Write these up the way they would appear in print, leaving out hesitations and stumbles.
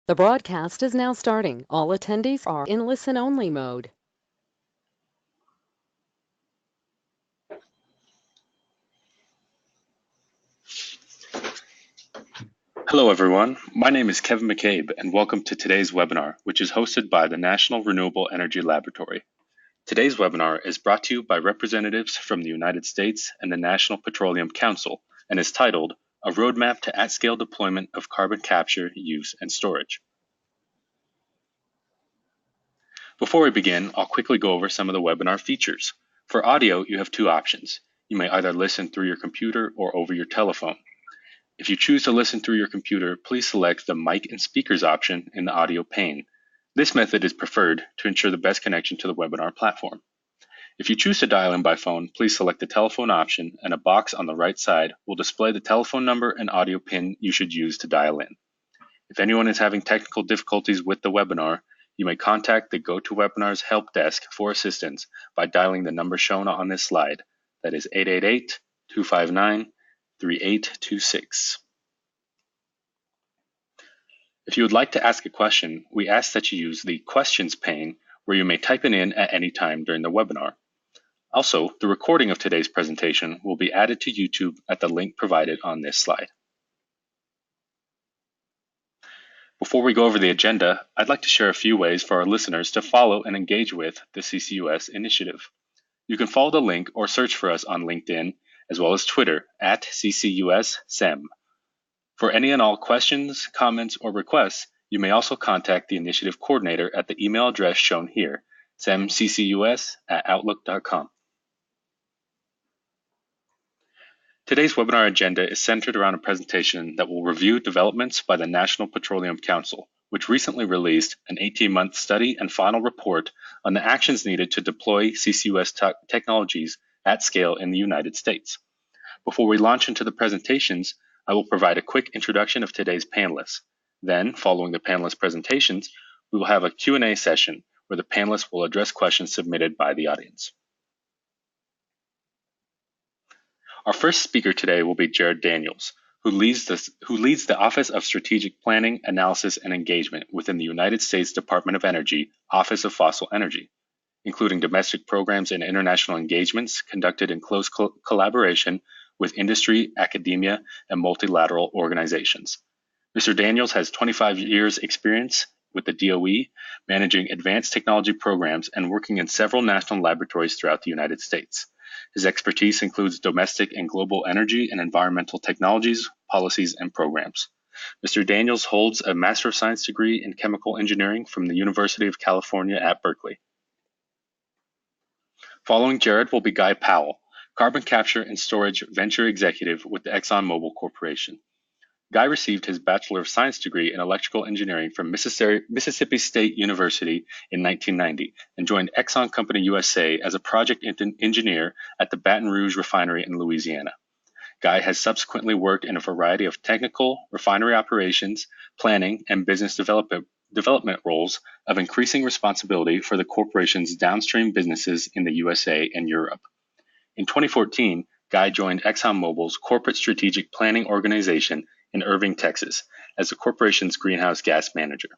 The broadcast is now starting. All attendees are in listen-only mode. Hello everyone, my name is Kevin McCabe and welcome to today's webinar, which is hosted by the National Renewable Energy Laboratory. Today's webinar is brought to you by representatives from the United States and the National Petroleum Council and is titled, A Roadmap to At-Scale Deployment of Carbon Capture, Use, and Storage. Before we begin, I'll quickly go over some of the webinar features. For audio, you have two options. You may either listen through your computer or over your telephone. If you choose to listen through your computer, please select the Mic and Speakers option in the audio pane. This method is preferred to ensure the best connection to the webinar platform. If you choose to dial in by phone, please select the telephone option and a box on the right side will display the telephone number and audio pin you should use to dial in. If anyone is having technical difficulties with the webinar, you may contact the GoToWebinar's help desk for assistance by dialing the number shown on this slide. That is 888-259-3826. If you would like to ask a question, we ask that you use the questions pane where you may type it in at any time during the webinar. Also, the recording of today's presentation will be added to YouTube at the link provided on this slide. Before we go over the agenda, I'd like to share a few ways for our listeners to follow and engage with the CCUS initiative. You can follow the link or search for us on LinkedIn, as well as Twitter at CCUS-SEM. For any and all questions, comments, or requests, you may also contact the initiative coordinator at the email address shown here, semccus@outlook.com. Today's webinar agenda is centered around a presentation that will review developments by the National Petroleum Council, which recently released an 18-month study and final report on the actions needed to deploy CCUS technologies at scale in the United States. Before we launch into the presentations, I will provide a quick introduction of today's panelists. Then, following the panelist presentations, we will have a Q&A session where the panelists will address questions submitted by the audience. Our first speaker today will be Jared Daniels, who leads the Office of Strategic Planning, Analysis, and Engagement within the United States Department of Energy, Office of Fossil Energy, including domestic programs and international engagements conducted in close collaboration with industry, academia, and multilateral organizations. Mr. Daniels has 25 years experience with the DOE, managing advanced technology programs and working in several national laboratories throughout the United States. His expertise includes domestic and global energy and environmental technologies, policies, and programs. Mr. Daniels holds a Master of Science degree in Chemical Engineering from the University of California at Berkeley. Following Jared will be Guy Powell, Carbon Capture and Storage Venture Executive with the ExxonMobil Corporation. Guy received his Bachelor of Science degree in Electrical Engineering from Mississippi State University in 1990 and joined Exxon Company USA as a project engineer at the Baton Rouge refinery in Louisiana. Guy has subsequently worked in a variety of technical, refinery operations, planning, and business development roles of increasing responsibility for the corporation's downstream businesses in the USA and Europe. In 2014, Guy joined ExxonMobil's Corporate Strategic Planning Organization in Irving, Texas, as the corporation's greenhouse gas manager.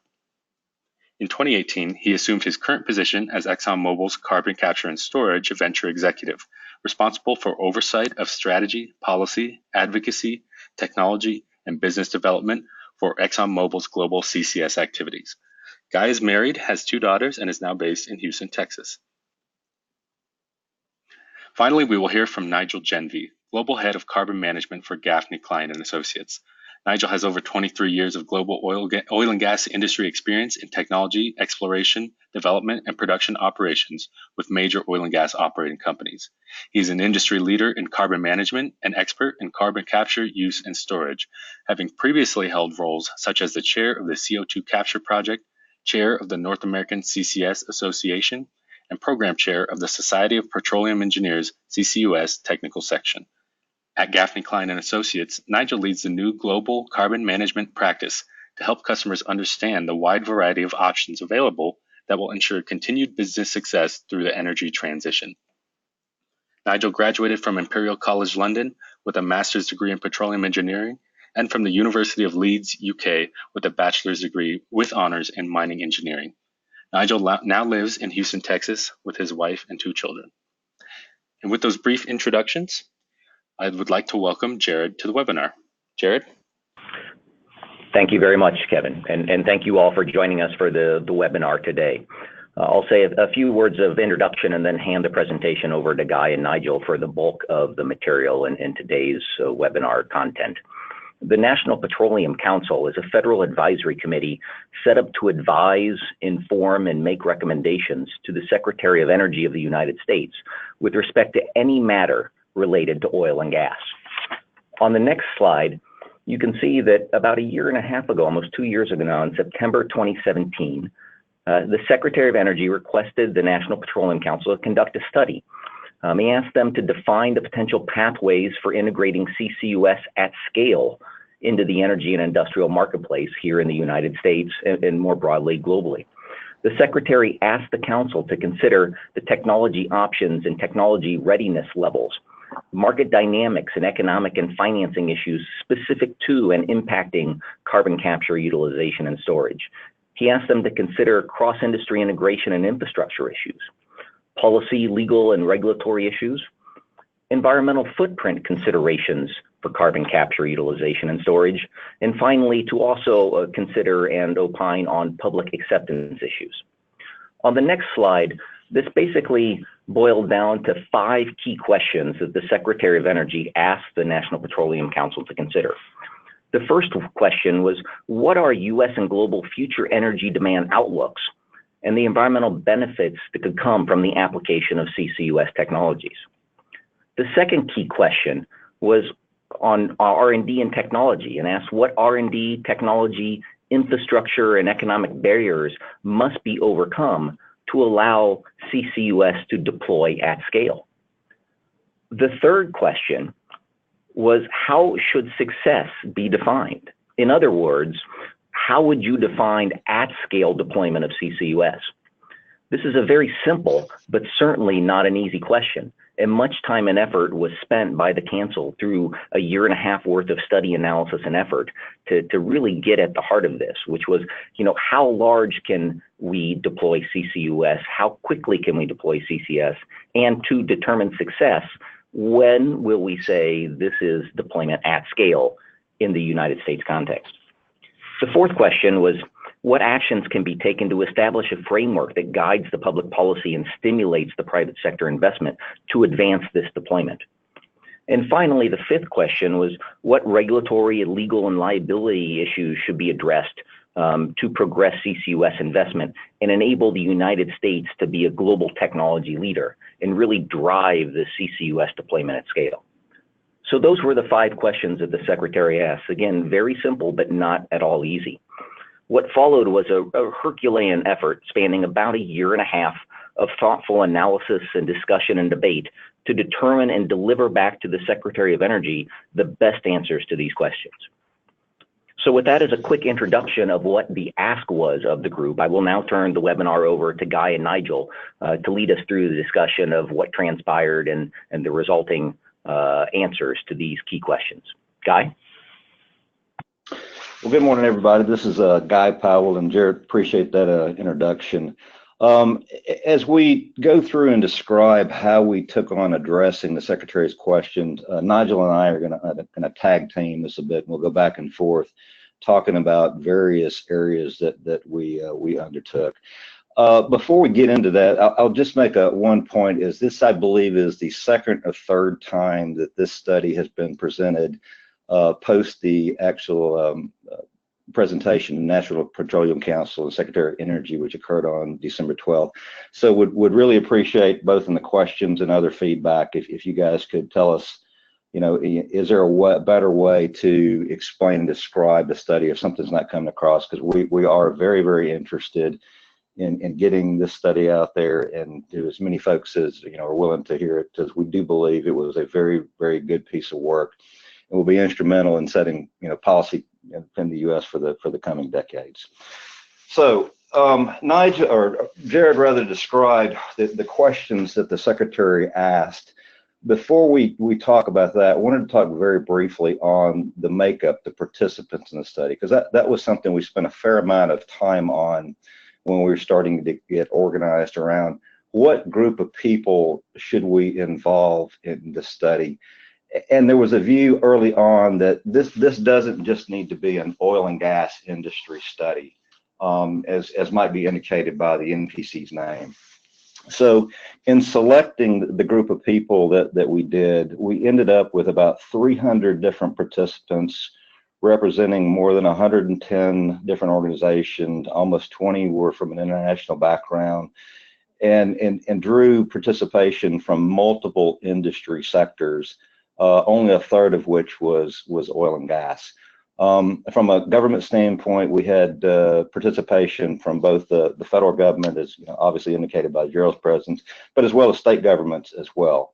In 2018, he assumed his current position as ExxonMobil's Carbon Capture and Storage Venture Executive, responsible for oversight of strategy, policy, advocacy, technology, and business development for ExxonMobil's global CCS activities. Guy is married, has 2 daughters, and is now based in Houston, Texas. Finally, we will hear from Nigel Genvie, Global Head of Carbon Management for Gaffney, Klein & Associates. Nigel has over 23 years of global oil and gas industry experience in technology, exploration, development, and production operations with major oil and gas operating companies. He is an industry leader in carbon management and expert in carbon capture, use, and storage, having previously held roles such as the chair of the CO2 Capture Project, chair of the North American CCS Association, and program chair of the Society of Petroleum Engineers CCUS Technical Section. At Gaffney, Klein & Associates, Nigel leads the new global carbon management practice to help customers understand the wide variety of options available that will ensure continued business success through the energy transition. Nigel graduated from Imperial College London with a master's degree in petroleum engineering and from the University of Leeds, UK, with a bachelor's degree with honors in mining engineering. Nigel now lives in Houston, Texas, with his wife and 2 children. And with those brief introductions, I would like to welcome Jared to the webinar. Jared? Thank you very much, Kevin, and thank you all for joining us for the webinar today. I'll say a few words of introduction and then hand the presentation over to Guy and Nigel for the bulk of the material in today's webinar content. The National Petroleum Council is a federal advisory committee set up to advise, inform, and make recommendations to the Secretary of Energy of the United States with respect to any matter related to oil and gas. On the next slide, you can see that about a year and a half ago, almost 2 years ago now, in September 2017, the Secretary of Energy requested the National Petroleum Council to conduct a study. He asked them to define the potential pathways for integrating CCUS at scale into the energy and industrial marketplace here in the United States and more broadly globally. The Secretary asked the Council to consider the technology options and technology readiness levels, market dynamics and economic and financing issues specific to and impacting carbon capture, utilization, and storage. He asked them to consider cross-industry integration and infrastructure issues, policy, legal, and regulatory issues, environmental footprint considerations for carbon capture, utilization, and storage, and finally, to also consider and opine on public acceptance issues. On the next slide, this basically boiled down to 5 key questions that the Secretary of Energy asked the National Petroleum Council to consider. The first question was, what are U.S. and global future energy demand outlooks and the environmental benefits that could come from the application of CCUS technologies? The second key question was on R&D and technology, and asked what R&D, technology, infrastructure, and economic barriers must be overcome to allow CCUS to deploy at scale. The third question was, how should success be defined? In other words, how would you define at-scale deployment of CCUS? This is a very simple, but certainly not an easy question, and much time and effort was spent by the Council through a year and a half worth of study, analysis, and effort to really get at the heart of this, which was, how large can we deploy CCUS? How quickly can we deploy CCS? And to determine success, when will we say this is deployment at scale in the United States context? The fourth question was, what actions can be taken to establish a framework that guides the public policy and stimulates the private sector investment to advance this deployment? And finally, the fifth question was, what regulatory, legal, and liability issues should be addressed to progress CCUS investment and enable the United States to be a global technology leader and really drive the CCUS deployment at scale? So those were the 5 questions that the Secretary asked. Again, very simple, but not at all easy. What followed was a Herculean effort spanning about a year and a half of thoughtful analysis and discussion and debate to determine and deliver back to the Secretary of Energy the best answers to these questions. So with that as a quick introduction of what the ask was of the group, I will now turn the webinar over to Guy and Nigel to lead us through the discussion of what transpired and the resulting answers to these key questions. Guy? Well, good morning, everybody. This is Guy Powell, and Jared, appreciate that introduction. As we go through and describe how we took on addressing the Secretary's questions, Nigel and I are going to tag team this a bit, and we'll go back and forth talking about various areas that we undertook. Before we get into that, I'll just make one point. Is this, I believe, is the second or third time that this study has been presented post the actual presentation in National Petroleum Council and Secretary of Energy, which occurred on December 12th. So would really appreciate both in the questions and other feedback if you guys could tell us, is there a better way to explain and describe the study if something's not coming across? Because we are very, very interested in getting this study out there and to as many folks as are willing to hear it, because we do believe it was a very, very good piece of work and will be instrumental in setting policy in the U.S. for the coming decades. So Nigel, or Jared rather, described the questions that the Secretary asked before we talk about that, I wanted to talk very briefly on the makeup, the participants in the study, because that was something we spent a fair amount of time on when we were starting to get organized around what group of people should we involve in the study. And there was a view early on that this doesn't just need to be an oil and gas industry study, as might be indicated by the NPC's name. So in selecting the group of people that we did, we ended up with about 300 different participants representing more than 110 different organizations. Almost 20 were from an international background, and drew participation from multiple industry sectors, only a third of which was oil and gas. From a government standpoint, we had participation from both the federal government, as obviously indicated by Gerald's presence, but as well as state governments as well.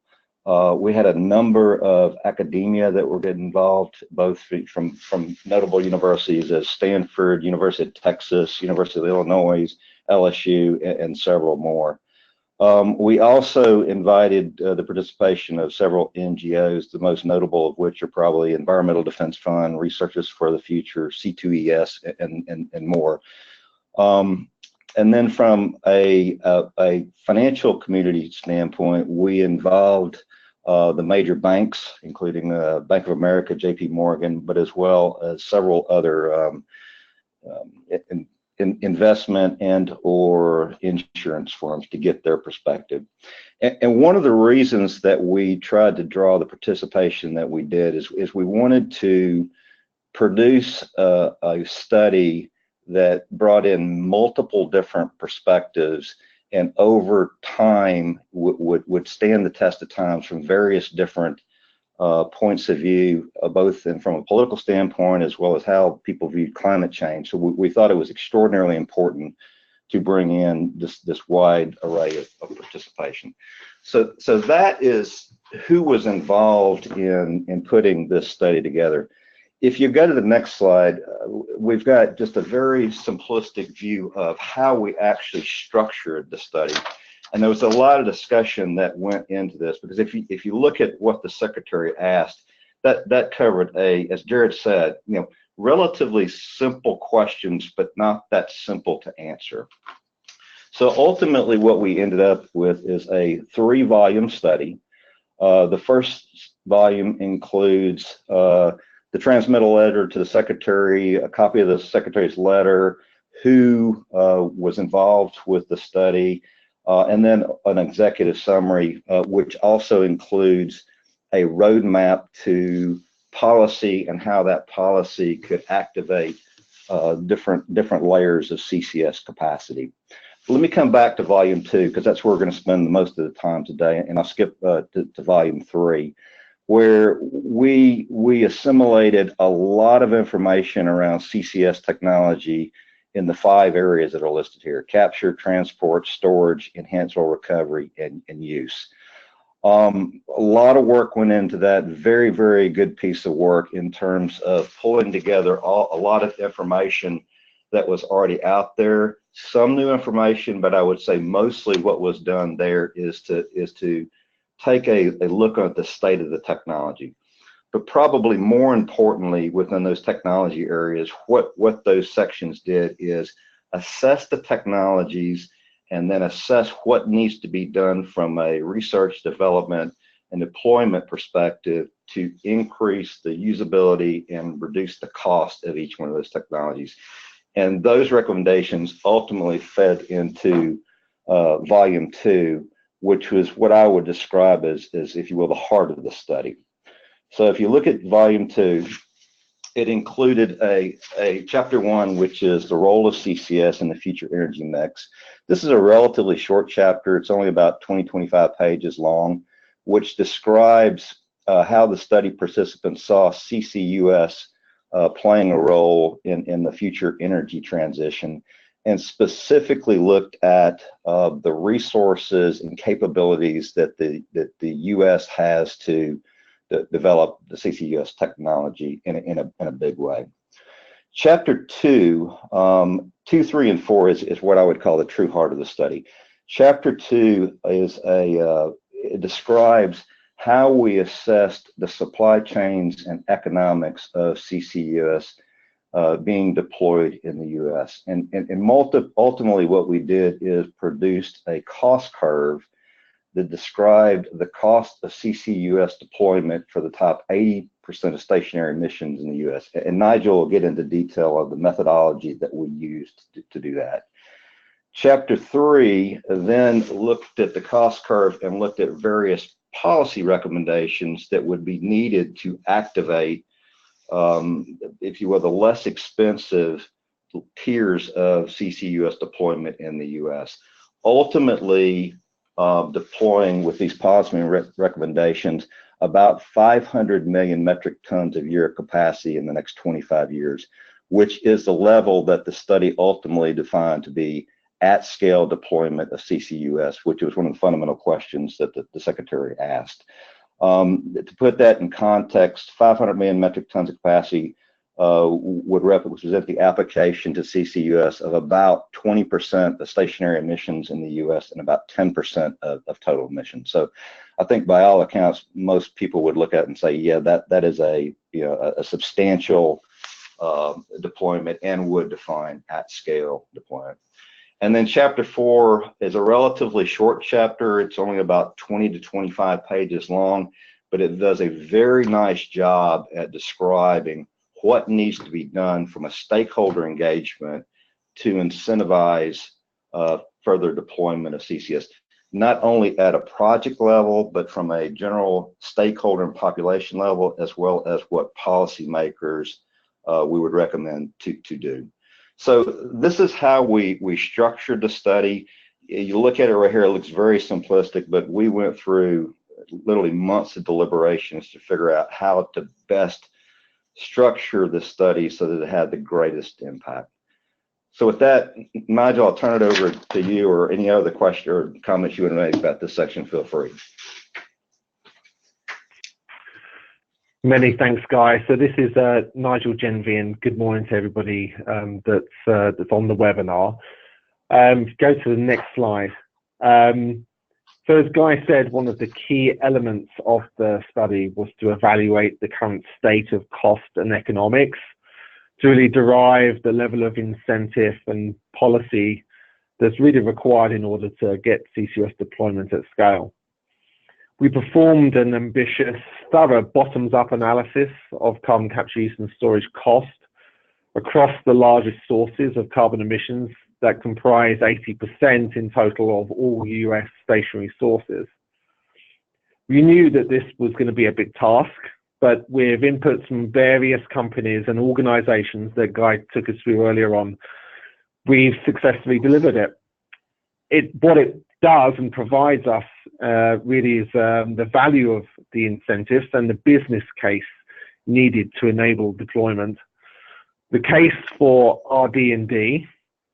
We had a number of academia that were getting involved, both from notable universities as Stanford, University of Texas, University of Illinois, LSU, and several more. We also invited the participation of several NGOs, the most notable of which are probably Environmental Defense Fund, Researchers for the Future, C2ES, and more. And then from a financial community standpoint, we involved the major banks, including Bank of America, JP Morgan, but as well as several other investment and or insurance firms to get their perspective. And one of the reasons that we tried to draw the participation that we did is we wanted to produce a study that brought in multiple different perspectives and over time would stand the test of times from various different points of view, both from a political standpoint as well as how people viewed climate change. So we thought it was extraordinarily important to bring in this wide array of participation. So that is who was involved in putting this study together. If you go to the next slide, we've got just a very simplistic view of how we actually structured the study. And there was a lot of discussion that went into this, because if you look at what the secretary asked, that covered as Jared said, relatively simple questions, but not that simple to answer. So ultimately what we ended up with is a 3-volume study. The first volume includes the transmittal letter to the secretary, a copy of the secretary's letter, who was involved with the study, and then an executive summary, which also includes a roadmap to policy and how that policy could activate different layers of CCS capacity. Let me come back to volume 2, because that's where we're going to spend most of the time today, and I'll skip to volume 3, where we assimilated a lot of information around CCS technology in the 5 areas that are listed here: capture, transport, storage, enhanced oil recovery, and use. A lot of work went into that. Very, very good piece of work in terms of pulling together a lot of information that was already out there. Some new information, but I would say mostly what was done there is to take a look at the state of the technology. But probably more importantly, within those technology areas, what those sections did is assess the technologies and then assess what needs to be done from a research, development, and deployment perspective to increase the usability and reduce the cost of each one of those technologies. And those recommendations ultimately fed into volume 2, which was what I would describe as, if you will, the heart of the study. So if you look at volume 2, it included a chapter 1, which is the role of CCS in the future energy mix. This is a relatively short chapter. It's only about 20-25 pages long, which describes how the study participants saw CCUS playing a role in the future energy transition, and specifically looked at the resources and capabilities that the U.S. has to develop the CCUS technology in a big way. Chapter 2, 2, 3, and 4 is what I would call the true heart of the study. Chapter 2 is it describes how we assessed the supply chains and economics of CCUS being deployed in the U.S. And ultimately what we did is produced a cost curve that described the cost of CCUS deployment for the top 80% of stationary emissions in the U.S. And Nigel will get into detail of the methodology that we used to do that. Chapter 3 then looked at the cost curve and looked at various policy recommendations that would be needed to activate, if you will, the less expensive tiers of CCUS deployment in the U.S. Ultimately, deploying with these policy recommendations about 500 million metric tons of year capacity in the next 25 years, which is the level that the study ultimately defined to be at-scale deployment of CCUS, which was one of the fundamental questions that the Secretary asked. To put that in context, 500 million metric tons of capacity would represent the application to CCUS of about 20% of stationary emissions in the U.S. and about 10% of total emissions. So I think by all accounts, most people would look at it and say, yeah, that is a substantial deployment and would define at-scale deployment. And then chapter 4 is a relatively short chapter. It's only about 20 to 25 pages long, but it does a very nice job at describing what needs to be done from a stakeholder engagement to incentivize further deployment of CCS, not only at a project level, but from a general stakeholder and population level, as well as what policymakers we would recommend to do. So this is how we structured the study. You look at it right here, it looks very simplistic, but we went through literally months of deliberations to figure out how to best structure the study so that it had the greatest impact. So with that, Nigel, I'll turn it over to you, or any other question or comments you want to make about this section, feel free. Many thanks, Guy. So this is Nigel Genvy, and good morning to everybody that's on the webinar. Go to the next slide. So as Guy said, one of the key elements of the study was to evaluate the current state of cost and economics to really derive the level of incentive and policy that's really required in order to get CCUS deployment at scale. We performed an ambitious, thorough bottoms-up analysis of carbon capture, use and storage cost across the largest sources of carbon emissions that comprise 80% in total of all US stationary sources. We knew that this was going to be a big task, but with inputs from various companies and organizations that Guy took us through earlier on, we've successfully delivered it. What it does and provides us really is the value of the incentives and the business case needed to enable deployment. The case for RD&D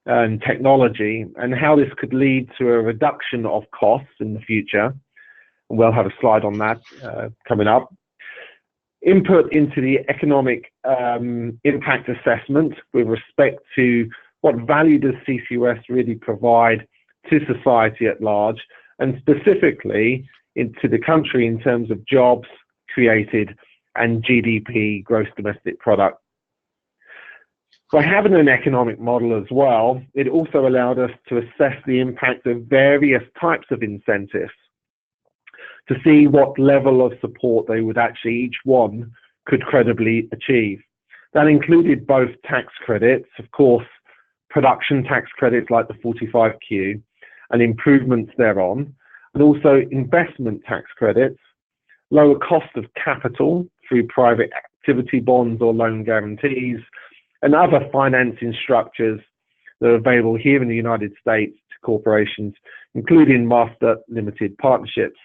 and technology and how this could lead to a reduction of costs in the future. We'll have a slide on that coming up. Input into the economic impact assessment with respect to what value does CCUS really provide to society at large, and specifically into the country in terms of jobs created and GDP, gross domestic product. By having an economic model as well, it also allowed us to assess the impact of various types of incentives to see what level of support they would actually, each one could credibly achieve. That included both tax credits, of course, production tax credits like the 45Q and improvements thereon, and also investment tax credits, lower cost of capital through private activity bonds or loan guarantees, and other financing structures that are available here in the United States to corporations, including master limited partnerships.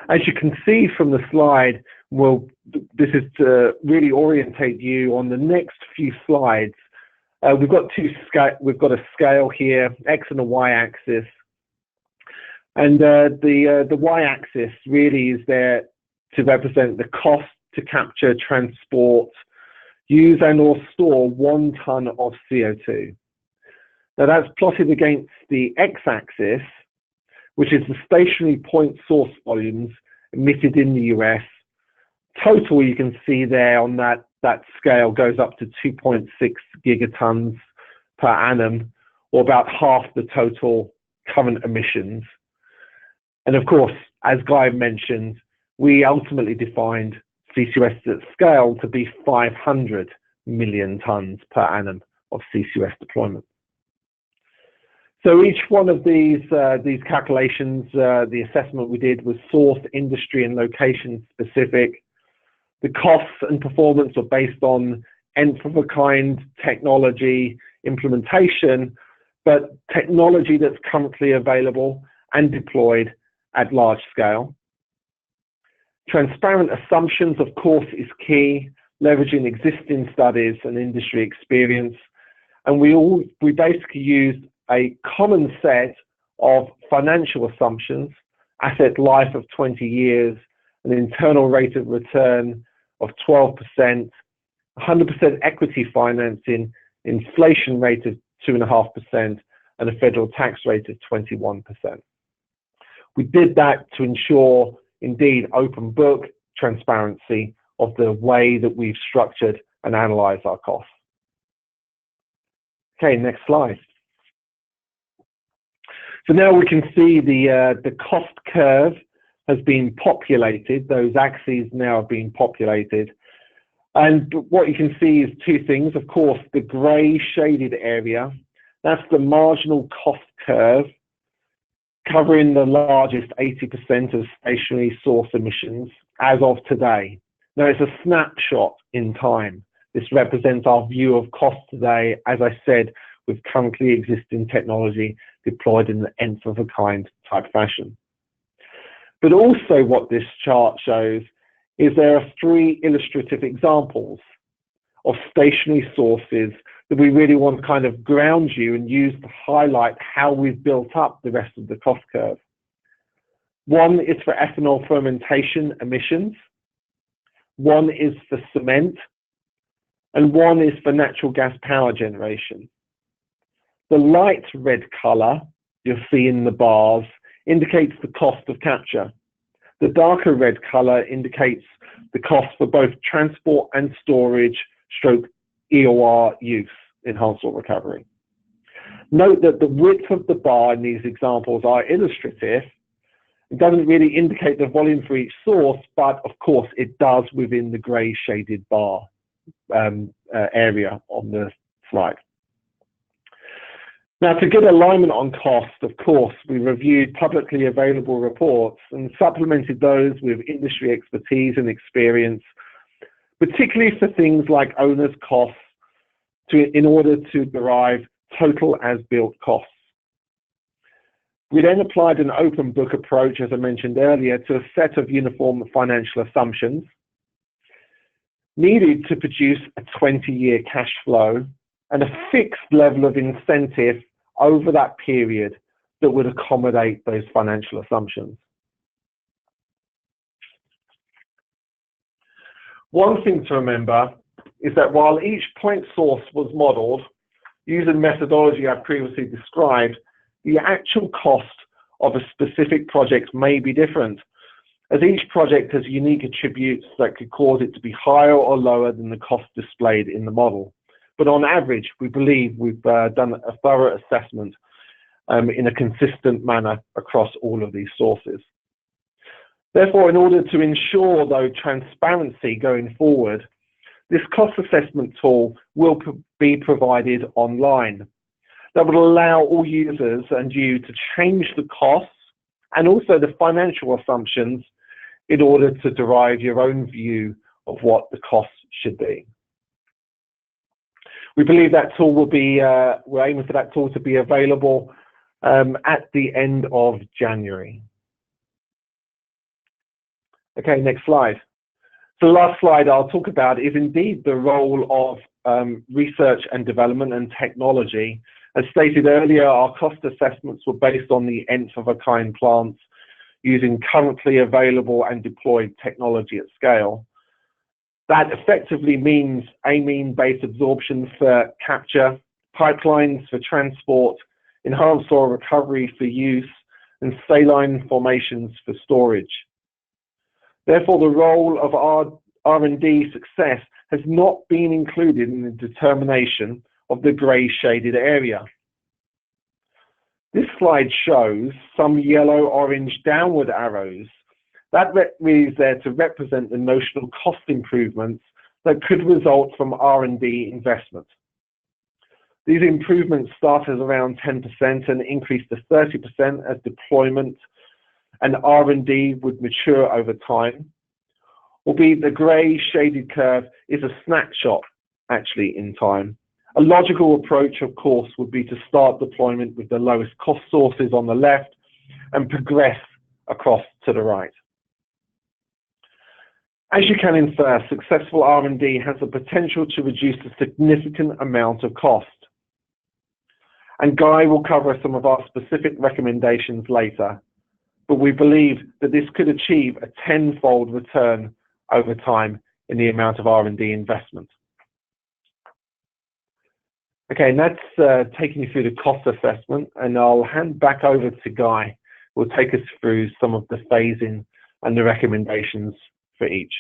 As you can see from the slide, well, this is to really orientate you on the next few slides. We've got a scale here, X and a Y axis. And the Y axis really is there to represent the cost to capture, transport, use and or store 1 ton of CO2. Now that's plotted against the X axis, which is the stationary point source volumes emitted in the US. Total, you can see there on that scale, goes up to 2.6 gigatons per annum, or about half the total current emissions. And of course, as Guy mentioned, we ultimately defined CCUS at scale to be 500 million tons per annum of CCUS deployment. So each one of these calculations, the assessment we did was source, industry, and location specific. The costs and performance are based on nth of a kind technology implementation, but technology that's currently available and deployed at large scale. Transparent assumptions, of course, is key, leveraging existing studies and industry experience. And we basically used a common set of financial assumptions, asset life of 20 years, an internal rate of return of 12%, 100% equity financing, inflation rate of 2.5%, and a federal tax rate of 21%. We did that to ensure, indeed, open book transparency of the way that we've structured and analyzed our costs. Okay, next slide. So now we can see the cost curve has been populated. Those axes now have been populated. And what you can see is two things. Of course, the gray shaded area, that's the marginal cost curve, covering the largest 80% of stationary source emissions as of today. Now, it's a snapshot in time. This represents our view of cost today, as I said, with currently existing technology deployed in the nth of a kind type fashion. But also what this chart shows is there are three illustrative examples of stationary sources that we really want to kind of ground you and use to highlight how we've built up the rest of the cost curve. One is for ethanol fermentation emissions, one is for cement, and one is for natural gas power generation. The light red color you'll see in the bars indicates the cost of capture. The darker red color indicates the cost for both transport and storage stroke EOR use, enhanced oil recovery. Note that the width of the bar in these examples are illustrative. It doesn't really indicate the volume for each source, but of course it does within the gray shaded bar area on the slide. Now, to get alignment on cost, of course, we reviewed publicly available reports and supplemented those with industry expertise and experience, particularly for things like owner's costs, in order to derive total as-built costs. We then applied an open book approach, as I mentioned earlier, to a set of uniform financial assumptions needed to produce a 20-year cash flow and a fixed level of incentive over that period that would accommodate those financial assumptions. One thing to remember is that while each point source was modeled using methodology I previously described, the actual cost of a specific project may be different, as each project has unique attributes that could cause it to be higher or lower than the cost displayed in the model. But on average, we believe we've done a thorough assessment in a consistent manner across all of these sources. Therefore, in order to ensure, though, transparency going forward, this cost assessment tool will be provided online. That would allow all users and you to change the costs and also the financial assumptions in order to derive your own view of what the costs should be. We believe that tool will be, we're aiming for that tool to be available at the end of January. Okay, next slide. So the last slide I'll talk about is indeed the role of research and development and technology. As stated earlier, our cost assessments were based on the nth of a kind plants using currently available and deployed technology at scale. That effectively means amine-based absorption for capture, pipelines for transport, enhanced oil recovery for use, and saline formations for storage. Therefore, the role of our R&D success has not been included in the determination of the grey shaded area. This slide shows some yellow-orange downward arrows. That is there to represent the notional cost improvements that could result from R&D investment. These improvements start at around 10% and increase to 30% as deployment and R&D would mature over time. Albeit the grey shaded curve is a snapshot actually in time. A logical approach, of course, would be to start deployment with the lowest cost sources on the left and progress across to the right. As you can infer, successful R&D has the potential to reduce a significant amount of cost. And Guy will cover some of our specific recommendations later, but we believe that this could achieve a tenfold return over time in the amount of R&D investment. Okay, and that's taking you through the cost assessment, and I'll hand back over to Guy, who will take us through some of the phasing and the recommendations for each.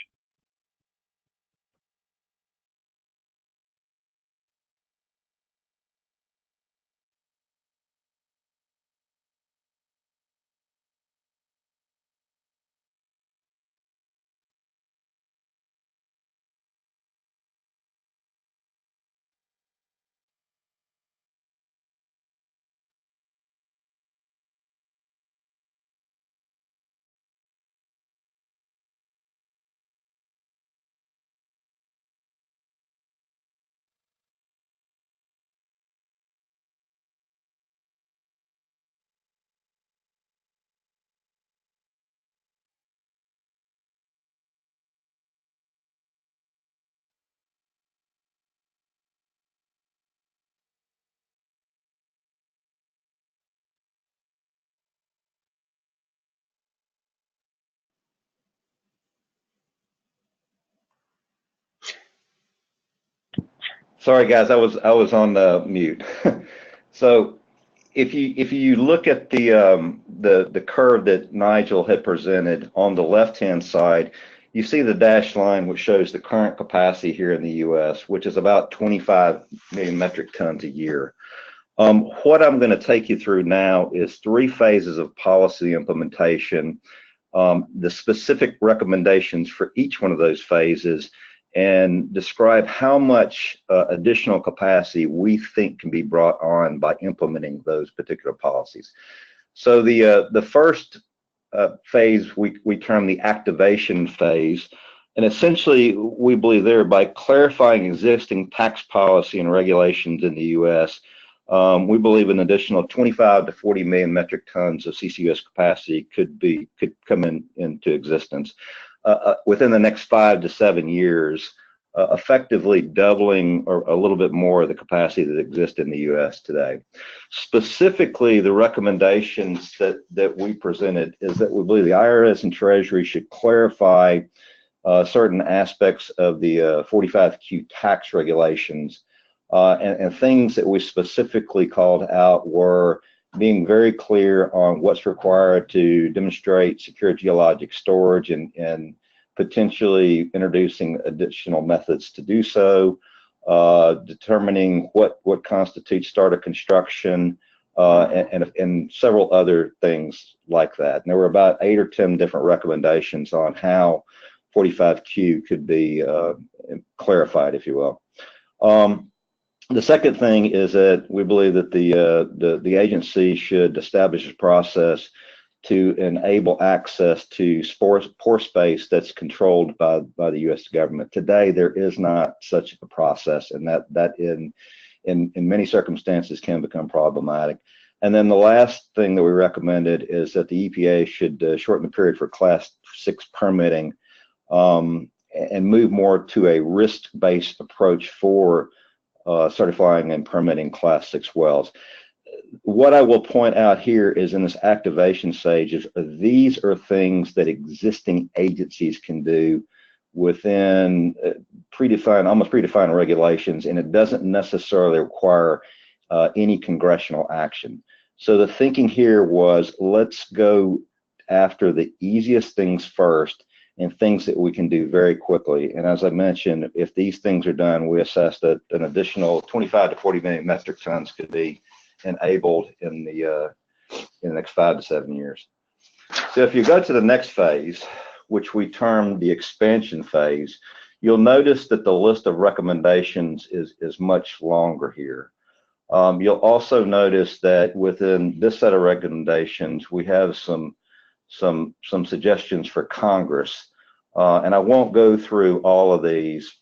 Sorry, guys, I was on mute. So if you look at the curve that Nigel had presented on the left-hand side, you see the dashed line which shows the current capacity here in the U.S., which is about 25 million metric tons a year. What I'm going to take you through now is 3 phases of policy implementation, the specific recommendations for each one of those phases, and describe how much additional capacity we think can be brought on by implementing those particular policies. So the first phase we term the activation phase, and essentially we believe there by clarifying existing tax policy and regulations in the U.S., we believe an additional 25 to 40 million metric tons of CCUS capacity could come into existence within the next 5 to 7 years, effectively doubling or a little bit more of the capacity that exists in the U.S. today. Specifically, the recommendations that we presented is that we believe the IRS and Treasury should clarify certain aspects of the 45Q tax regulations, and things that we specifically called out were being very clear on what's required to demonstrate secure geologic storage and potentially introducing additional methods to do so, determining what constitutes start of construction, and several other things like that. And there were about 8 or 10 different recommendations on how 45Q could be clarified, if you will. The second thing is that we believe that the agency should establish a process to enable access to pore space that's controlled by the U.S. government. Today, there is not such a process, and that in many circumstances can become problematic. And then the last thing that we recommended is that the EPA should shorten the period for Class 6 permitting and move more to a risk-based approach for certifying and permitting Class 6 wells. What I will point out here is in this activation stage, these are things that existing agencies can do within almost predefined regulations, and it doesn't necessarily require any congressional action. So the thinking here was, let's go after the easiest things first and things that we can do very quickly. And as I mentioned, if these things are done, we assess that an additional 25 to 40 million metric tons could be enabled in the next 5 to 7 years. So if you go to the next phase, which we term the expansion phase, you'll notice that the list of recommendations is much longer here. You'll also notice that within this set of recommendations, we have some suggestions for Congress. And I won't go through all of these,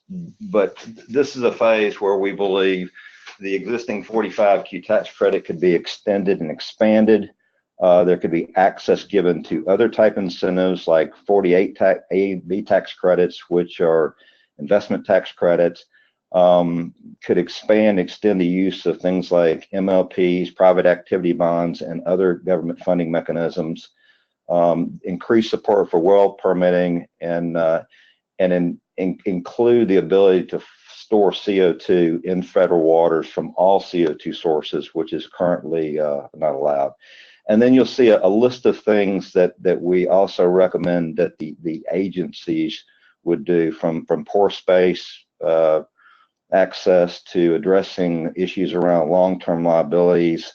but this is a phase where we believe the existing 45Q tax credit could be extended and expanded. There could be access given to other type incentives like 48A/B tax credits, which are investment tax credits. Could extend the use of things like MLPs, private activity bonds, and other government funding mechanisms. Increase support for well permitting, and include the ability to store CO2 in federal waters from all CO2 sources, which is currently not allowed. And then you'll see a list of things that we also recommend that the agencies would do, from pore space access to addressing issues around long-term liabilities.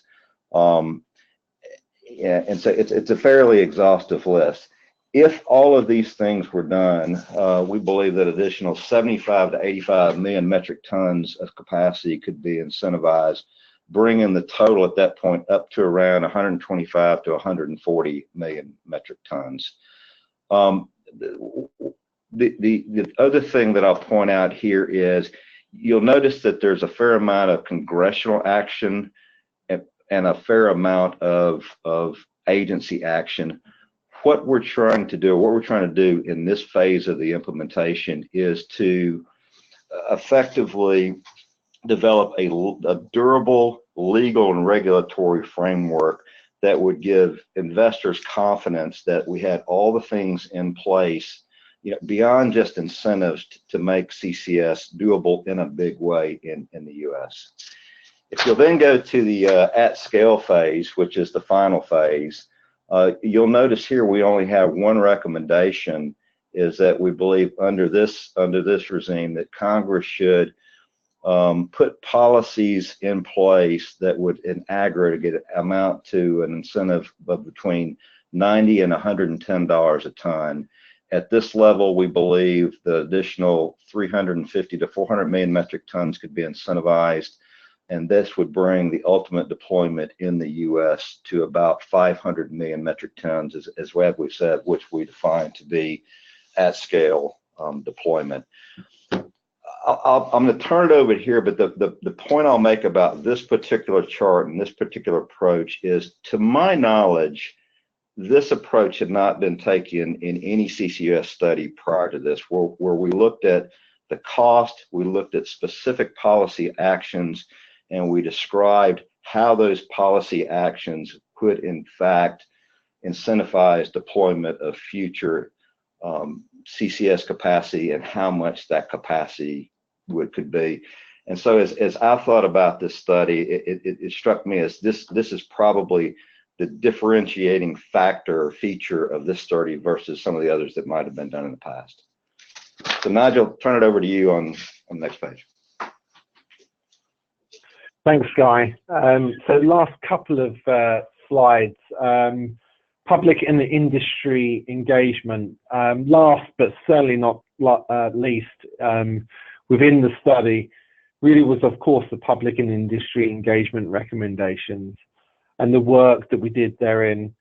Yeah, and so it's a fairly exhaustive list. If all of these things were done, we believe that additional 75 to 85 million metric tons of capacity could be incentivized, bringing the total at that point up to around 125 to 140 million metric tons. The other thing that I'll point out here is you'll notice that there's a fair amount of congressional action and a fair amount of agency action. What we're trying to do in this phase of the implementation is to effectively develop a durable legal and regulatory framework that would give investors confidence that we had all the things in place, beyond just incentives to make CCS doable in a big way in the U.S. If you'll then go to the at-scale phase, which is the final phase, you'll notice here we only have one recommendation, is that we believe under this regime that Congress should put policies in place that would in aggregate amount to an incentive of between $90 and $110 a ton. At this level, we believe the additional 350 to 400 million metric tons could be incentivized, and this would bring the ultimate deployment in the U.S. to about 500 million metric tons, as we've said, which we define to be at scale deployment. I'm going to turn it over here, but the point I'll make about this particular chart and this particular approach is, to my knowledge, this approach had not been taken in any CCUS study prior to this, where we looked at the cost, we looked at specific policy actions, and we described how those policy actions could in fact incentivize deployment of future CCS capacity and how much that capacity could be. And so as I thought about this study, it struck me as this is probably the differentiating feature of this study versus some of the others that might have been done in the past. So Nigel, turn it over to you on the next page. Thanks, Guy. So last couple of slides, public and industry engagement. Last but certainly not least, within the study really was, of course, the public and industry engagement recommendations and the work that we did therein.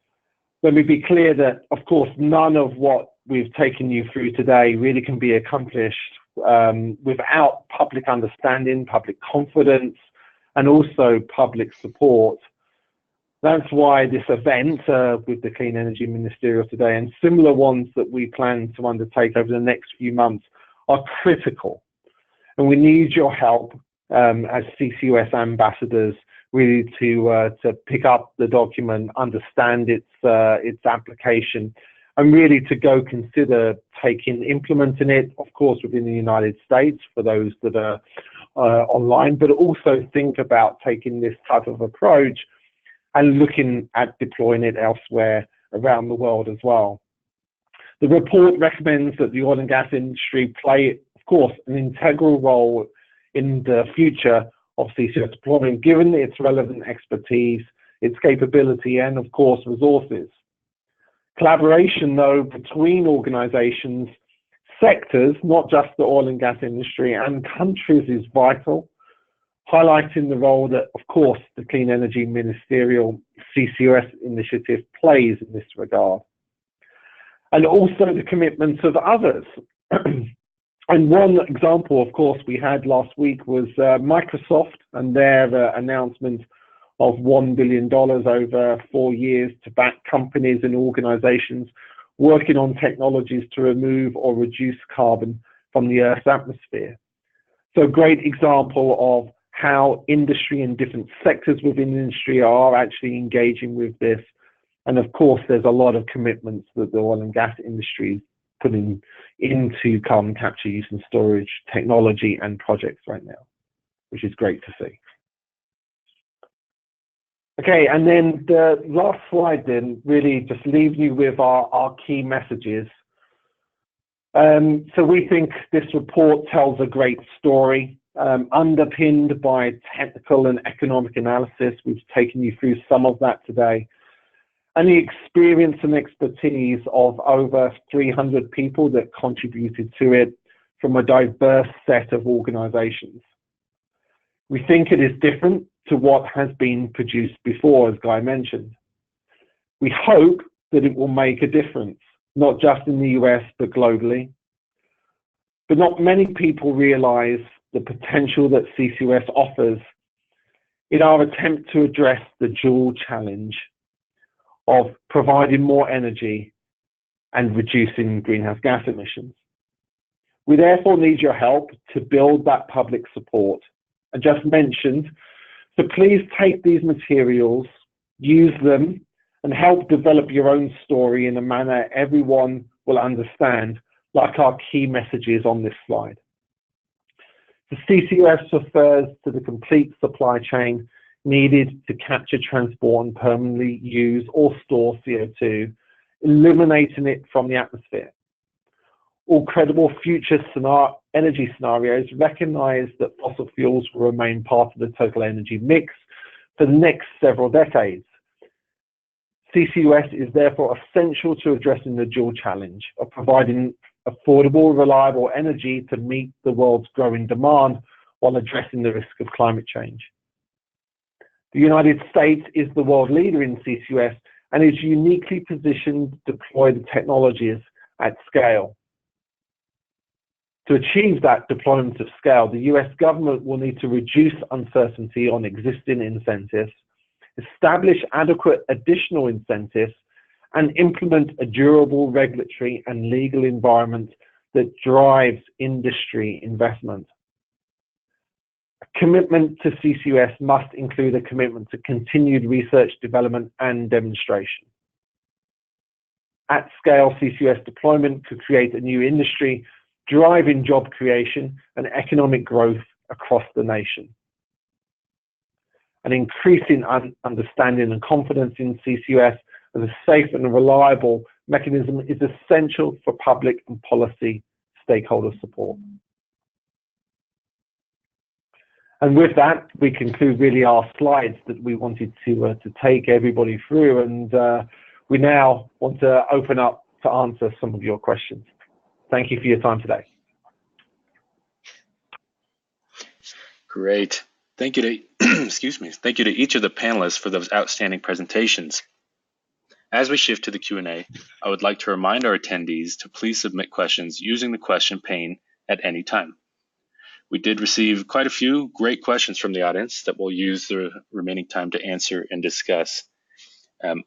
Let me be clear that, of course, none of what we've taken you through today really can be accomplished without public understanding, public confidence, and also public support. That's why this event with the Clean Energy Ministerial today and similar ones that we plan to undertake over the next few months are critical. And we need your help as CCUS ambassadors really to pick up the document, understand its application, and really to go consider implementing it, of course, within the United States for those that are online, but also think about taking this type of approach and looking at deploying it elsewhere around the world as well. The report recommends that the oil and gas industry play, of course, an integral role in the future of CCUS deployment, given its relevant expertise, its capability, and of course, resources. Collaboration, though, between organizations, sectors, not just the oil and gas industry, and countries is vital, highlighting the role that, of course, the Clean Energy Ministerial CCUS initiative plays in this regard. And also the commitments of others. And one example, of course, we had last week was Microsoft and their announcement of $1 billion over 4 years to back companies and organizations working on technologies to remove or reduce carbon from the Earth's atmosphere. So a great example of how industry and different sectors within the industry are actually engaging with this. And of course, there's a lot of commitments that the oil and gas industry is putting into carbon capture, use and storage technology and projects right now, which is great to see. Okay, and then the last slide then really just leaves you with our key messages. So we think this report tells a great story, underpinned by technical and economic analysis. We've taken you through some of that today. And the experience and expertise of over 300 people that contributed to it from a diverse set of organizations. We think it is different to what has been produced before, as Guy mentioned. We hope that it will make a difference, not just in the US, but globally. But not many people realize the potential that CCUS offers in our attempt to address the dual challenge of providing more energy and reducing greenhouse gas emissions. We therefore need your help to build that public support. I just mentioned, so please take these materials, use them, and help develop your own story in a manner everyone will understand, like our key messages on this slide. The CCUS refers to the complete supply chain needed to capture, transport, and permanently use or store CO2, eliminating it from the atmosphere. All credible future energy scenarios recognize that fossil fuels will remain part of the total energy mix for the next several decades. CCUS is therefore essential to addressing the dual challenge of providing affordable, reliable energy to meet the world's growing demand while addressing the risk of climate change. The United States is the world leader in CCUS and is uniquely positioned to deploy the technologies at scale. To achieve that deployment of scale, the US government will need to reduce uncertainty on existing incentives, establish adequate additional incentives, and implement a durable regulatory and legal environment that drives industry investment. A commitment to CCUS must include a commitment to continued research, development, and demonstration. At scale, CCUS deployment could create a new industry, driving job creation and economic growth across the nation. An increasing understanding and confidence in CCUS as a safe and reliable mechanism is essential for public and policy stakeholder support. And with that, we conclude really our slides that we wanted to take everybody through, and we now want to open up to answer some of your questions. Thank you for your time today. Great. Thank you to, excuse me, thank you to each of the panelists for those outstanding presentations. As we shift to the Q&A, I would like to remind our attendees to please submit questions using the question pane at any time. We did receive quite a few great questions from the audience that we'll use the remaining time to answer and discuss.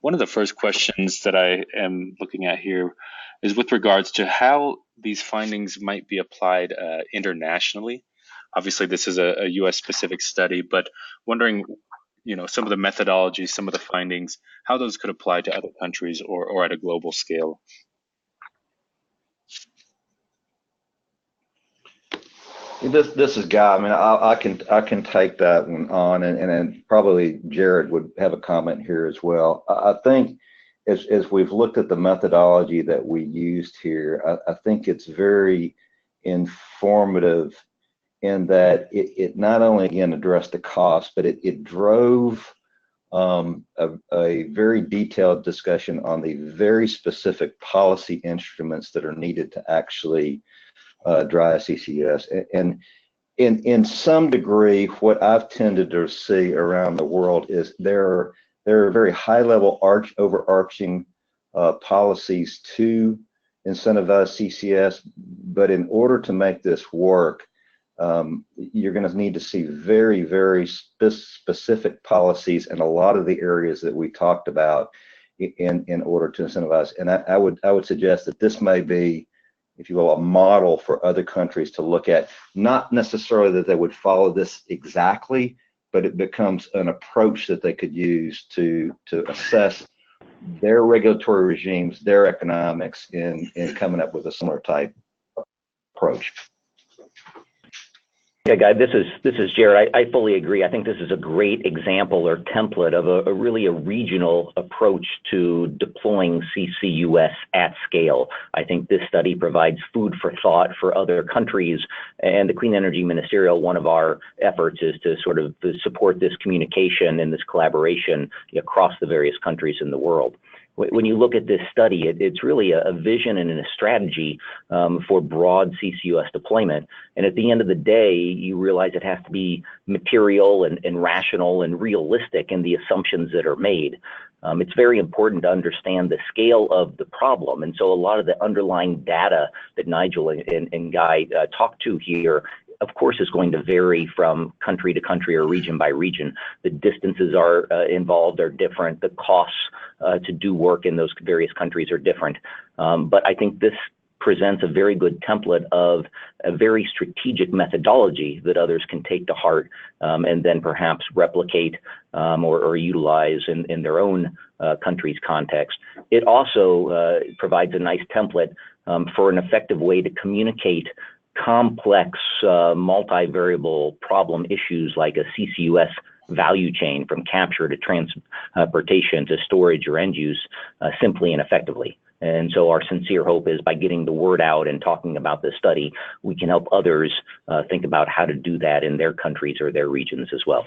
One of the first questions that I am looking at here is with regards to how these findings might be applied internationally. Obviously, this is a US specific study, but wondering, some of the methodologies, some of the findings, how those could apply to other countries or at a global scale. This is Guy. I mean, I can take that one on, and probably Jared would have a comment here as well. I think as we've looked at the methodology that we used here, I think it's very informative in that it not only again addressed the cost, but it drove a very detailed discussion on the very specific policy instruments that are needed to actually drive CCUS. And in some degree, what I've tended to see around the world is there are very high-level overarching policies to incentivize CCS, but in order to make this work, you're going to need to see very specific policies in a lot of the areas that we talked about in order to incentivize. And I would suggest that this may be, if you will, a model for other countries to look at. Not necessarily that they would follow this exactly, but it becomes an approach that they could use to assess their regulatory regimes, their economics in coming up with a similar type approach. Yeah, Guy, this is Jared. I fully agree. I think this is a great example or template of a really regional approach to deploying CCUS at scale. I think this study provides food for thought for other countries, and the Clean Energy Ministerial, one of our efforts is to sort of support this communication and this collaboration across the various countries in the world. When you look at this study, it's really a vision and a strategy for broad CCUS deployment. And at the end of the day, you realize it has to be material and rational and realistic in the assumptions that are made. It's very important to understand the scale of the problem. And so a lot of the underlying data that Nigel and Guy talked to here, of course, is going to vary from country to country or region by region. The distances are involved are different. The costs to do work in those various countries are different. But I think this presents a very good template of a very strategic methodology that others can take to heart and then perhaps replicate or utilize in their own country's context. It also provides a nice template for an effective way to communicate complex multivariable problem issues like a CCUS value chain from capture to transportation to storage or end use simply and effectively. And so our sincere hope is by getting the word out and talking about this study, we can help others think about how to do that in their countries or their regions as well.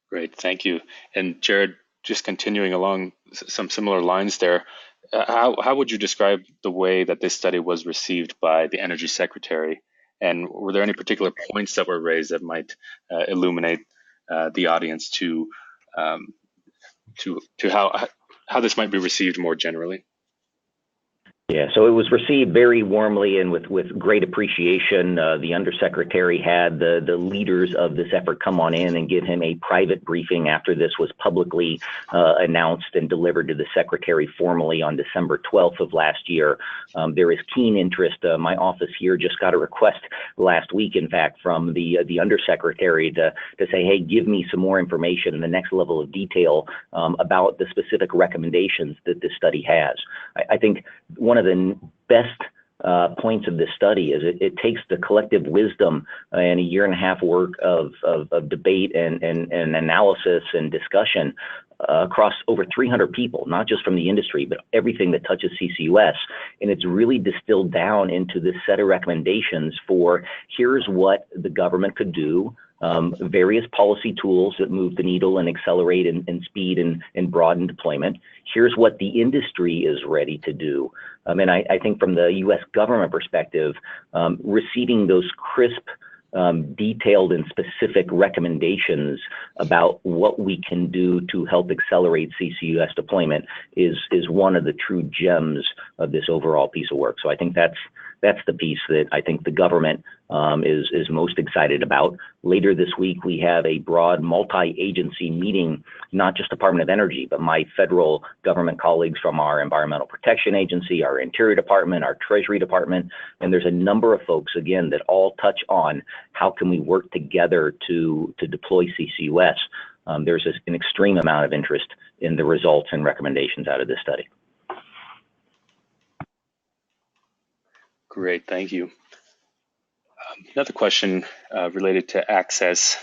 Great, thank you. And Jared, just continuing along some similar lines there, how would you describe the way that this study was received by the Energy Secretary? And were there any particular points that were raised that might illuminate the audience to how this might be received more generally? Yeah, so it was received very warmly and with great appreciation. The Undersecretary had the leaders of this effort come on in and give him a private briefing after this was publicly announced and delivered to the Secretary formally on December 12th of last year. There is keen interest. My office here just got a request last week, in fact, from the Undersecretary to say, hey, give me some more information and the next level of detail about the specific recommendations that this study has. I think one of the best points of this study is it takes the collective wisdom and a year and a half work of debate and analysis and discussion across over 300 people, not just from the industry, but everything that touches CCUS. And it's really distilled down into this set of recommendations for here's what the government could do, various policy tools that move the needle and accelerate and speed and broaden deployment. Here's what the industry is ready to do. And I think from the U.S. government perspective, receiving those crisp, detailed and specific recommendations about what we can do to help accelerate CCUS deployment is one of the true gems of this overall piece of work. So I think that's the piece that I think the government is most excited about. Later this week, we have a broad multi-agency meeting, not just Department of Energy, but my federal government colleagues from our Environmental Protection Agency, our Interior Department, our Treasury Department, and there's a number of folks, again, that all touch on how can we work together to deploy CCUS. There's an extreme amount of interest in the results and recommendations out of this study. Great, thank you. Another question related to access.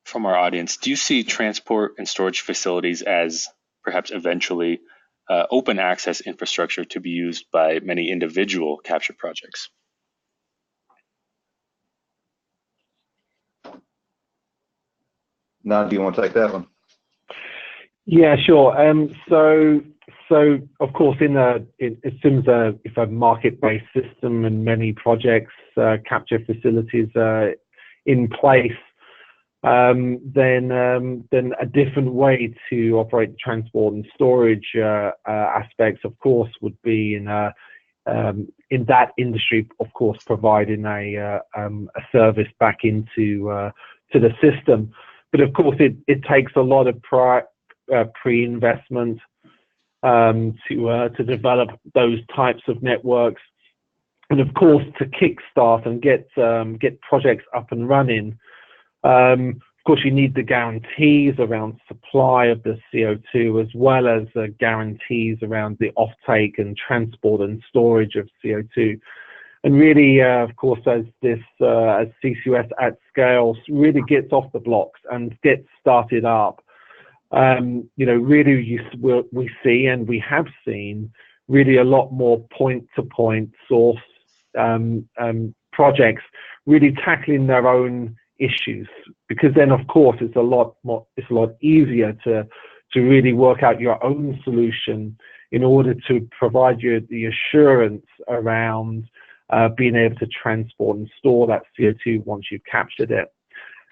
from our audience, do you see transport and storage facilities as perhaps eventually open access infrastructure to be used by many individual capture projects? Now, do you want to take that one? Yeah, sure. So of course, it assumes if a market-based system and many projects capture facilities in place, then a different way to operate the transport and storage aspects, of course, would be in that industry, of course, providing a service back into to the system. But of course, it takes a lot of pre-investment to develop those types of networks, and of course to kickstart and get projects up and running. Of course, you need the guarantees around supply of the CO2, as well as guarantees around the offtake and transport and storage of CO2. And really, of course, as CCUS Atscale really gets off the blocks and gets started up, really we see, and we have seen, really a lot more point-to-point source projects really tackling their own issues, because then of course it's a lot easier to really work out your own solution in order to provide you the assurance around being able to transport and store that CO2 once you've captured it.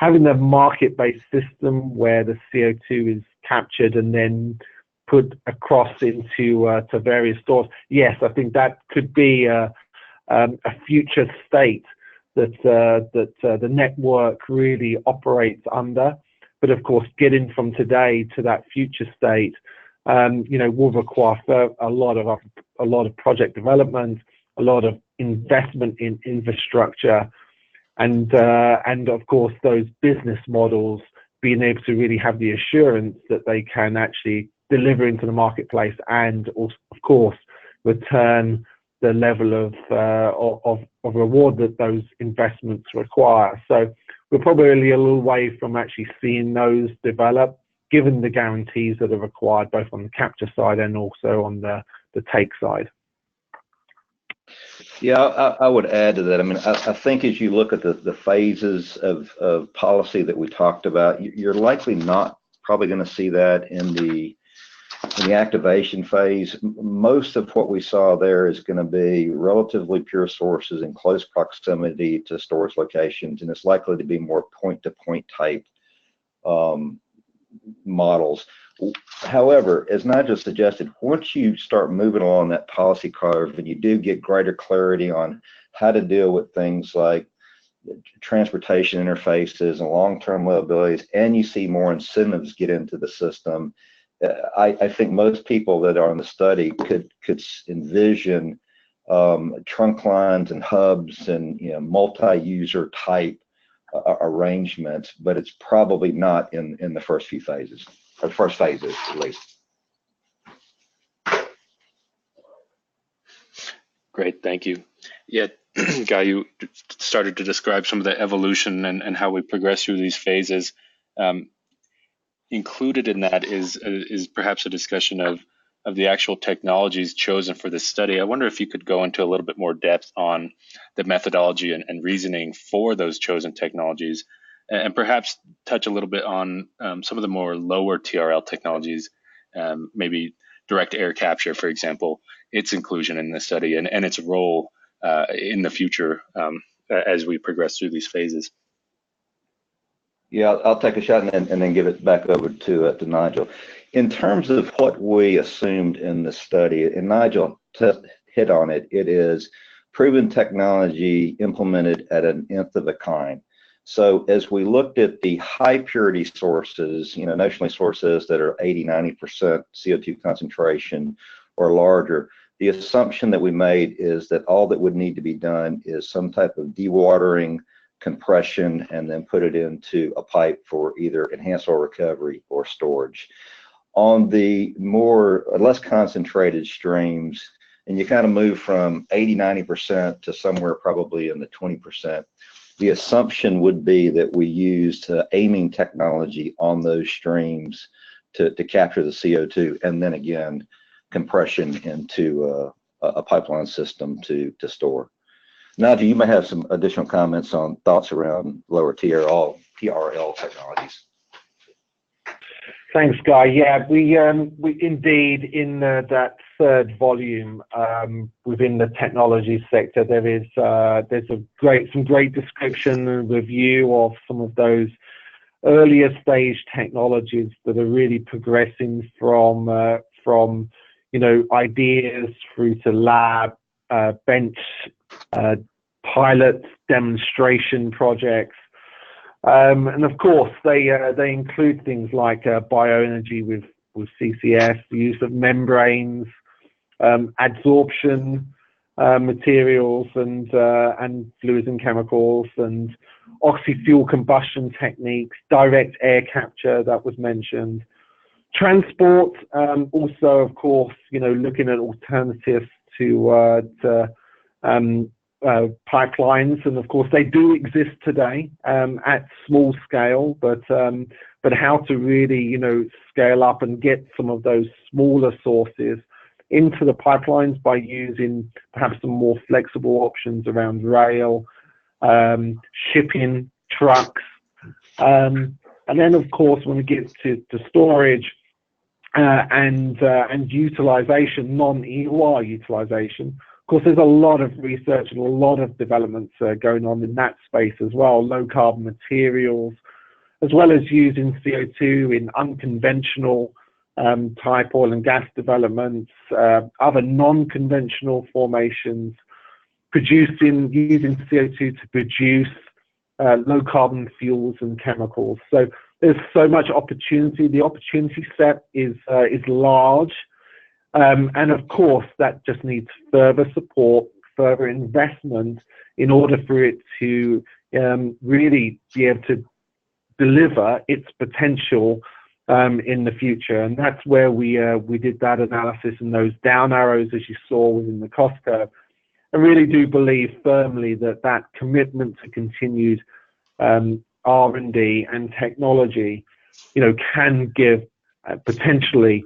Having a market-based system where the CO2 is captured and then put across into to various stores, yes, I think that could be a future state that the network really operates under. But of course, getting from today to that future state, will require a lot of project development, a lot of investment in infrastructure, and of course those business models being able to really have the assurance that they can actually deliver into the marketplace, and also, of course, return the level of reward that those investments require. So we're probably a little way from actually seeing those develop, given the guarantees that are required both on the capture side and also on the take side. Yeah, I would add to that. I mean, I think as you look at the phases of policy that we talked about, you're likely not probably going to see that in the activation phase. Most of what we saw there is going to be relatively pure sources in close proximity to storage locations, and it's likely to be more point-to-point type models. However, as Nigel suggested, once you start moving along that policy curve and you do get greater clarity on how to deal with things like transportation interfaces and long-term liabilities, and you see more incentives get into the system, I think most people that are in the study could envision trunk lines and hubs and multi-user type arrangements, but it's probably not in the first few phases, or first phases at least. Great, thank you. Yeah, Guy, you started to describe some of the evolution and how we progress through these phases. Included in that is perhaps a discussion of the actual technologies chosen for this study. I wonder if you could go into a little bit more depth on the methodology and reasoning for those chosen technologies, and perhaps touch a little bit on some of the more lower TRL technologies, maybe direct air capture, for example, its inclusion in the study and its role in the future as we progress through these phases. Yeah, I'll take a shot and then give it back over to Nigel. In terms of what we assumed in the study, and Nigel hit on it, it is proven technology implemented at an nth of a kind. So as we looked at the high purity sources, notionally sources that are 80–90% CO2 concentration or larger, the assumption that we made is that all that would need to be done is some type of dewatering, compression, and then put it into a pipe for either enhanced oil recovery or storage. On the less concentrated streams, and you kind of move from 80–90% to somewhere probably in the 20%, the assumption would be that we used aiming technology on those streams to capture the CO2, and then again, compression into a pipeline system to store. Nigel, you may have some additional comments on thoughts around lower TRL technologies. Thanks, Guy. Yeah, we indeed, in that third volume within the technology sector, there's some great description and review of some of those earlier stage technologies that are really progressing from ideas through to lab, bench, pilot, demonstration projects. And of course, they include things like bioenergy with CCS, the use of membranes, adsorption materials, and fluids and chemicals, and oxy-fuel combustion techniques, direct air capture that was mentioned. Transport, also, of course, looking at alternatives to pipelines, and of course they do exist today at small scale, but how to really scale up and get some of those smaller sources into the pipelines by using perhaps some more flexible options around rail, shipping, trucks, and then of course when we get to storage and utilization, non-EOR utilization. Of course, there's a lot of research and a lot of developments going on in that space as well, low carbon materials, as well as using CO2 in unconventional type oil and gas developments, other non-conventional formations, using CO2 to produce low carbon fuels and chemicals. So there's so much opportunity. The opportunity set is large. And of course, that just needs further support, further investment in order for it to really be able to deliver its potential in the future. And that's where we did that analysis and those down arrows, as you saw within the cost curve. I really do believe firmly that commitment to continued R&D and technology, can give potentially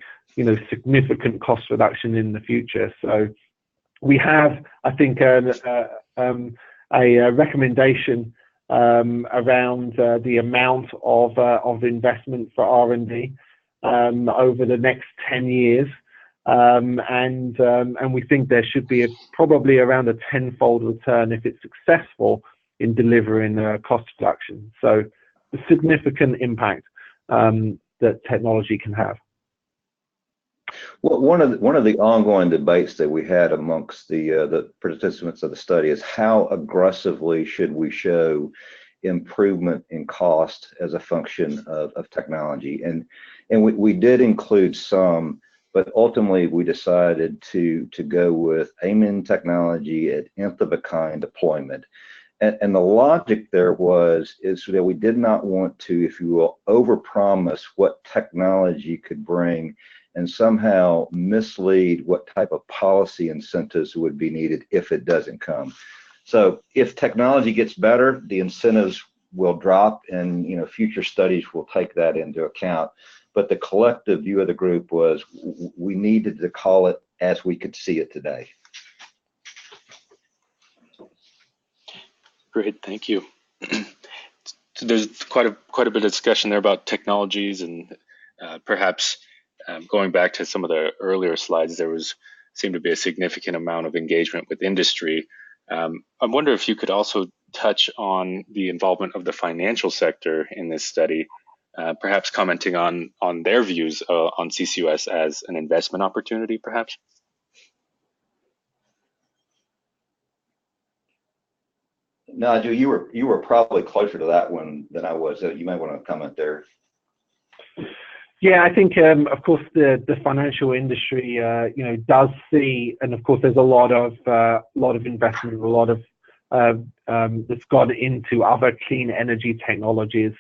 significant cost reduction in the future. So we have, I think, a recommendation around the amount of investment for R&D over the next 10 years, and we think there should be probably around a 10-fold return if it's successful in delivering cost reduction. So a significant impact that technology can have. Well, one of the ongoing debates that we had amongst the participants of the study is how aggressively should we show improvement in cost as a function of technology, and we did include some, but ultimately we decided to go with aiming technology at nth of a kind deployment. And the logic there is that we did not want to, if you will, overpromise what technology could bring and somehow mislead what type of policy incentives would be needed if it doesn't come. So if technology gets better, the incentives will drop, and future studies will take that into account. But the collective view of the group was we needed to call it as we could see it today. Great, thank you. So there's quite a bit of discussion there about technologies, and perhaps going back to some of the earlier slides, seemed to be a significant amount of engagement with industry. I wonder if you could also touch on the involvement of the financial sector in this study, perhaps commenting on their views on CCUS as an investment opportunity, perhaps. Nigel, you were probably closer to that one than I was. So you might want to comment there. Yeah, I think, of course, the financial industry, does see, and of course, there's a lot of investment, a lot of that's gone into other clean energy technologies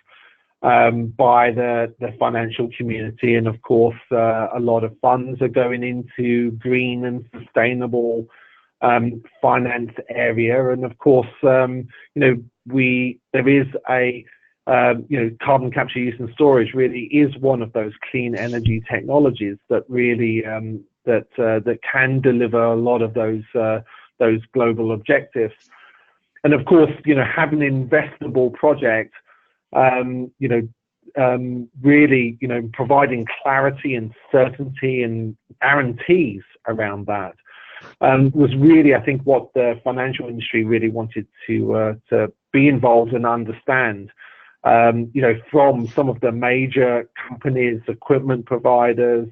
by the financial community, and of course, a lot of funds are going into green and sustainable finance area. And of course, there is a carbon capture, use and storage really is one of those clean energy technologies that really that can deliver a lot of those global objectives. And of course, having an investable project, really, providing clarity and certainty and guarantees around that was really, I think, what the financial industry really wanted to be involved and understand. From some of the major companies, equipment providers,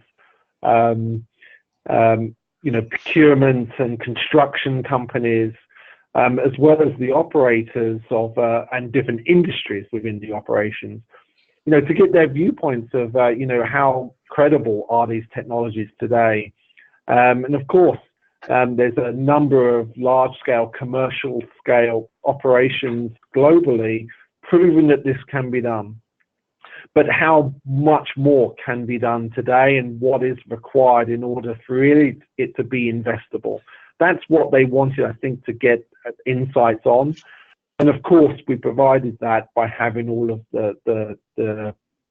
procurement and construction companies, as well as the operators of and different industries within the operations, to get their viewpoints of how credible are these technologies today. And of course, there's a number of large-scale, commercial-scale operations globally proving that this can be done. But how much more can be done today, and what is required in order for really it to be investable? That's what they wanted, I think, to get insights on. And of course, we provided that by having all of the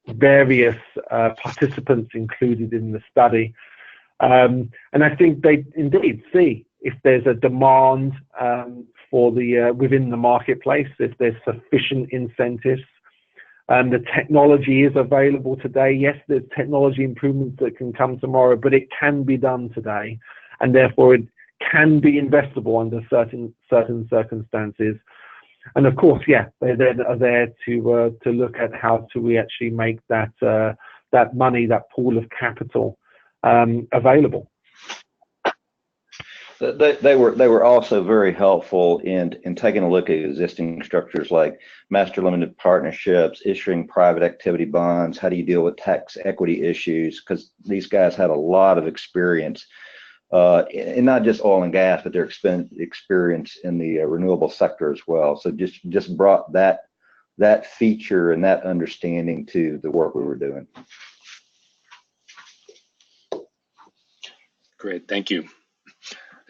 various participants included in the study. And I think they indeed see if there's a demand for the within the marketplace, if there's sufficient incentives. The technology is available today. Yes, there's technology improvements that can come tomorrow, but it can be done today, and therefore it can be investable under certain circumstances. And of course, yeah, they are there to look at how do we actually make that that money, that pool of capital, available. They were also very helpful in taking a look at existing structures like master limited partnerships, issuing private activity bonds. How do you deal with tax equity issues? Because these guys had a lot of experience, and not just oil and gas, but their experience in the renewable sector as well. So just brought that feature and that understanding to the work we were doing. Great, thank you.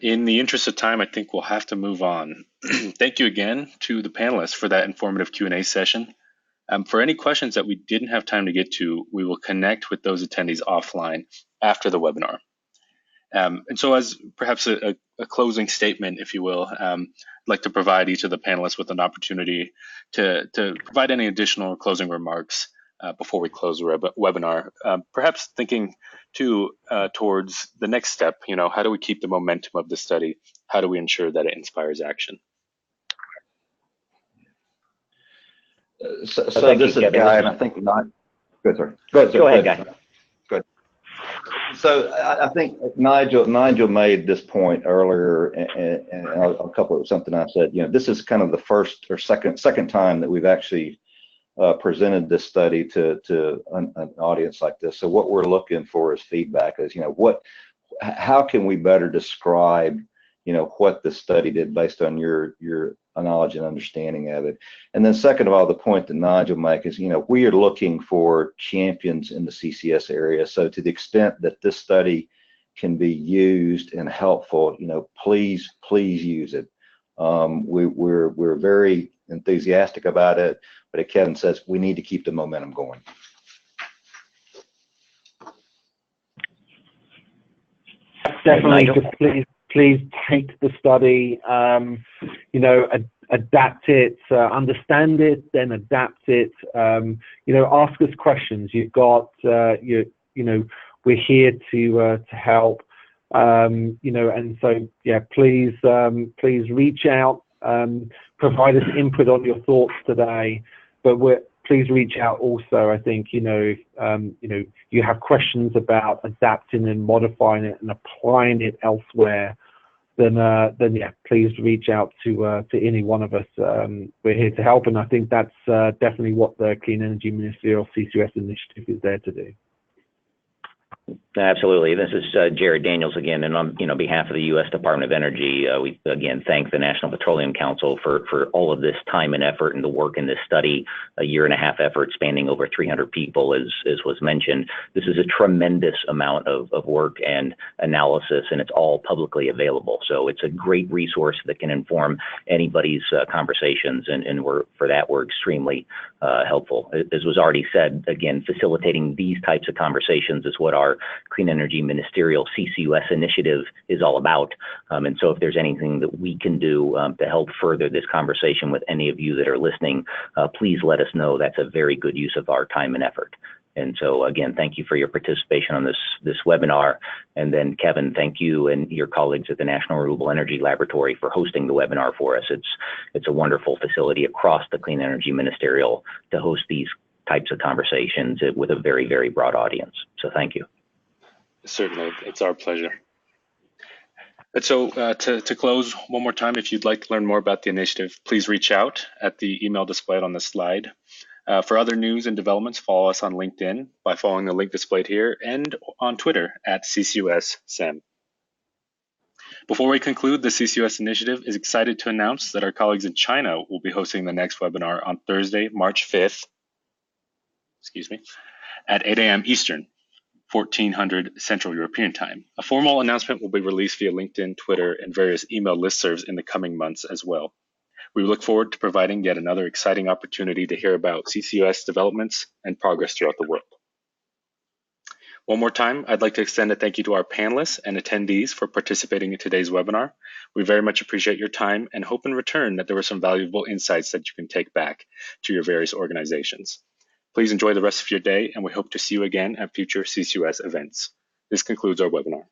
In the interest of time, I think we'll have to move on. Thank you again to the panelists for that informative Q&A session. For any questions that we didn't have time to get to, we will connect with those attendees offline after the webinar. And so as perhaps a closing statement, if you will, I'd like to provide each of the panelists with an opportunity to provide any additional closing remarks before we close the webinar. Perhaps thinking too towards the next step, how do we keep the momentum of the study? How do we ensure that it inspires action? So this is Guy, and I think not. Good, sir. Go ahead, Guy. Good. So I think Nigel made this point earlier, and I'll couple it with something I said. This is kind of the first or second time that we've actually presented this study to an audience like this. So what we're looking for is feedback. Is how can we better describe what the study did based on your knowledge and understanding of it. And then second of all, the point that Nigel makes is we are looking for champions in the CCS area. So to the extent that this study can be used and helpful, please use it. We're very enthusiastic about it, but as Kevin says, we need to keep the momentum going. Definitely, just please take the study, adapt it, understand it, then adapt it. Ask us questions. You've got, we're here to help. And so yeah, please reach out, provide us input on your thoughts today. But please reach out also. I think you have questions about adapting and modifying it and applying it elsewhere. Then yeah, please reach out to any one of us. We're here to help, and I think that's definitely what the Clean Energy Ministerial CCUS initiative is there to do. Absolutely. This is Jared Daniels again, and on behalf of the U.S. Department of Energy, we again thank the National Petroleum Council for all of this time and effort and the work in this study, a 1.5 year effort spanning over 300 people, as was mentioned. This is a tremendous amount of work and analysis, and it's all publicly available. So it's a great resource that can inform anybody's conversations, and we're extremely helpful. As was already said, again, facilitating these types of conversations is what our Clean Energy Ministerial CCUS initiative is all about. And so if there's anything that we can do to help further this conversation with any of you that are listening, please let us know. That's a very good use of our time and effort. And so again, thank you for your participation on this webinar. And then Kevin, thank you and your colleagues at the National Renewable Energy Laboratory for hosting the webinar for us. It's a wonderful facility across the Clean Energy Ministerial to host these types of conversations with a very, very broad audience. So thank you. Certainly, it's our pleasure. And so to close one more time, if you'd like to learn more about the initiative, please reach out at the email displayed on the slide. For other news and developments, follow us on LinkedIn by following the link displayed here and on Twitter at CCUS-SEM. Before we conclude, the CCUS initiative is excited to announce that our colleagues in China will be hosting the next webinar on Thursday, March 5th, at 8 a.m. Eastern, 1400 Central European Time. A formal announcement will be released via LinkedIn, Twitter, and various email listservs in the coming months as well. We look forward to providing yet another exciting opportunity to hear about CCUS developments and progress throughout the world. One more time, I'd like to extend a thank you to our panelists and attendees for participating in today's webinar. We very much appreciate your time and hope in return that there were some valuable insights that you can take back to your various organizations. Please enjoy the rest of your day, and we hope to see you again at future CCUS events. This concludes our webinar.